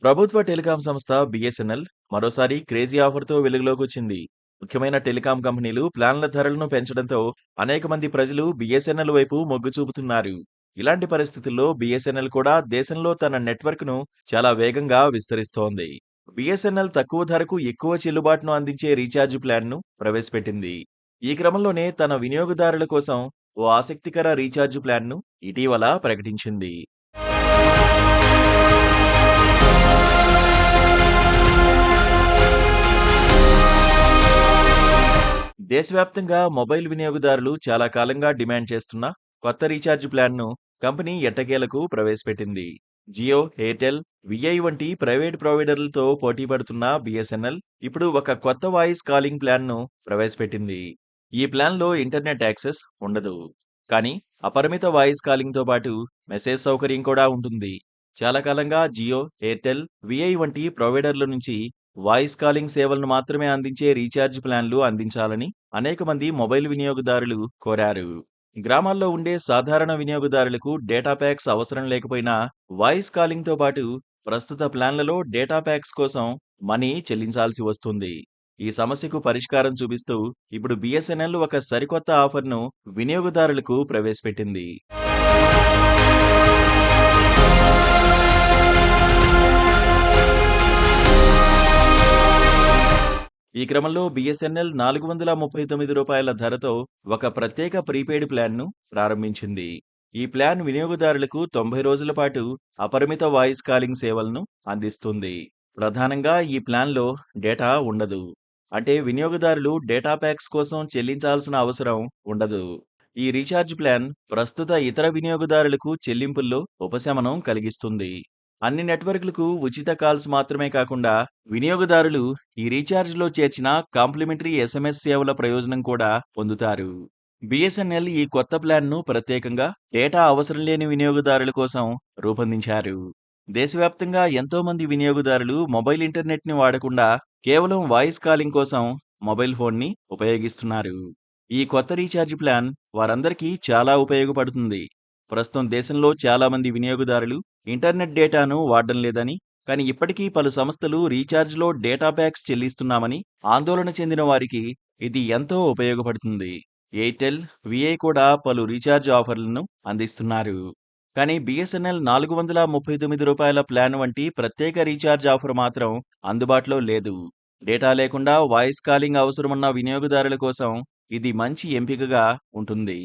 ప్రభుత్వ టెలికాం సంస్థ బిఎస్ఎన్ఎల్ మరోసారి క్రేజీ ఆఫర్‌తో వెలుగులోకొచ్చింది. ముఖ్యమైన టెలికాం కంపెనీలు ప్లాన్ల ధరలను పెంచడంతో అనేక మంది ప్రజలు బిఎస్ఎన్ఎల్ వైపు మొగ్గు చూపుతున్నారు. ఇలాంటి పరిస్థితుల్లో బిఎస్ఎన్ఎల్ కూడా దేశంలో తన నెట్వర్క్‌ను చాలా వేగంగా విస్తరిస్తోంది. బిఎస్ఎన్ఎల్ తక్కువ ధరకు ఎక్కువ చెల్లుబాటును అందించే రీచార్జ్ ప్లాన్‌ను ప్రవేశపెట్టింది. ఈ క్రమంలోనే తన వినియోగదారుల కోసం ఓ ఆసక్తికర రీచార్జ్ ప్లాన్‌ను ఇటీవల ప్రకటించింది. దేశవ్యాప్తంగా మొబైల్ వినియోగదారులు చాలా కాలంగా డిమాండ్ చేస్తున్న కొత్త రీఛార్జ్ ప్లాన్‌ను కంపెనీ ఎట్టకేలకు ప్రవేశపెట్టింది. జియో, ఎయిర్టెల్, విఐ వంటి ప్రైవేట్ ప్రొవైడర్లతో పోటీ పడుతున్న బిఎస్ఎన్ఎల్ ఇప్పుడు ఒక కొత్త వాయిస్ కాలింగ్ ప్లాన్‌ను ప్రవేశపెట్టింది. ఈ ప్లాన్‌లో ఇంటర్నెట్ యాక్సెస్ ఉండదు. కానీ అపరిమిత వాయిస్ కాలింగ్‌తో పాటు మెసేజ్ సౌకర్యం కూడా ఉంటుంది. చాలా కాలంగా జియో, ఎయిర్టెల్, విఐ వంటి ప్రొవైడర్ల నుంచి వాయిస్ కాలింగ్ సేవలను మాత్రమే అందించే రీఛార్జ్ ప్లాన్లు అందించాలని అనేక మంది మొబైల్ వినియోగదారులు కోరారు. గ్రామాల్లో ఉండే సాధారణ వినియోగదారులకు డేటా ప్యాక్స్ అవసరం లేకపోయినా వాయిస్ కాలింగ్తో పాటు ప్రస్తుత ప్లాన్లలో డేటా ప్యాక్స్ కోసం మనీ చెల్లించాల్సి వస్తుంది. ఈ సమస్యకు పరిష్కారం చూపిస్తూ ఇప్పుడు బిఎస్ఎన్ఎల్ ఒక సరికొత్త ఆఫర్ను వినియోగదారులకు ప్రవేశపెట్టింది. ఈ క్రమంలో బిఎస్ఎన్ఎల్ రూ. 439 ధరతో ఒక ప్రత్యేక ప్రీపెయిడ్ ప్లాన్‌ను ప్రారంభించింది. ఈ ప్లాన్ వినియోగదారులకు 90 రోజుల పాటు అపరిమిత వాయిస్ కాలింగ్ సేవలను అందిస్తుంది. ప్రధానంగా ఈ ప్లాన్‌లో డేటా ఉండదు. అంటే వినియోగదారులు డేటా ప్యాక్స్ కోసం చెల్లించాల్సిన అవసరం ఉండదు. ఈ రీఛార్జ్ ప్లాన్ ప్రస్తుత ఇతర వినియోగదారులకు చెల్లింపుల్లో ఉపశమనం కలిగిస్తుంది. అన్ని నెట్వర్క్లకు ఉచిత కాల్స్ మాత్రమే కాకుండా వినియోగదారులు ఈ రీఛార్జ్‌లో చేర్చిన కాంప్లిమెంటరీ ఎస్ఎంఎస్ సేవల ప్రయోజనం కూడా పొందుతారు. బిఎస్ఎన్ఎల్ ఈ కొత్త ప్లాన్‌ను ప్రత్యేకంగా డేటా అవసరం లేని వినియోగదారుల కోసం రూపొందించారు. దేశవ్యాప్తంగా ఎంతో మంది వినియోగదారులు మొబైల్ ఇంటర్నెట్‌ని వాడకుండా కేవలం వాయిస్ కాలింగ్ కోసం మొబైల్ ఫోన్‌ని ఉపయోగిస్తున్నారు. ఈ కొత్త రీఛార్జ్ ప్లాన్ వారందరికీ చాలా ఉపయోగపడుతుంది. ప్రస్తుతం దేశంలో చాలా మంది వినియోగదారులు ఇంటర్నెట్ డేటాను వాడడం లేదని, కానీ ఇప్పటికీ పలు సంస్థలు రీఛార్జ్‌లో డేటా ప్యాక్స్ చెల్లిస్తున్నామని ఆందోళన చెందిన వారికి ఇది ఎంతో ఉపయోగపడుతుంది. ఎయిర్టెల్, విఐ కూడా పలు రీఛార్జ్ ఆఫర్లను అందిస్తున్నారు. కానీ బిఎస్ఎన్ఎల్ రూ. 439 ప్లాన్ వంటి ప్రత్యేక రీఛార్జ్ ఆఫర్ మాత్రం అందుబాటులో లేదు. డేటా లేకుండా వాయిస్ కాలింగ్ అవసరమున్న వినియోగదారుల కోసం ఇది మంచి ఎంపికగా ఉంటుంది.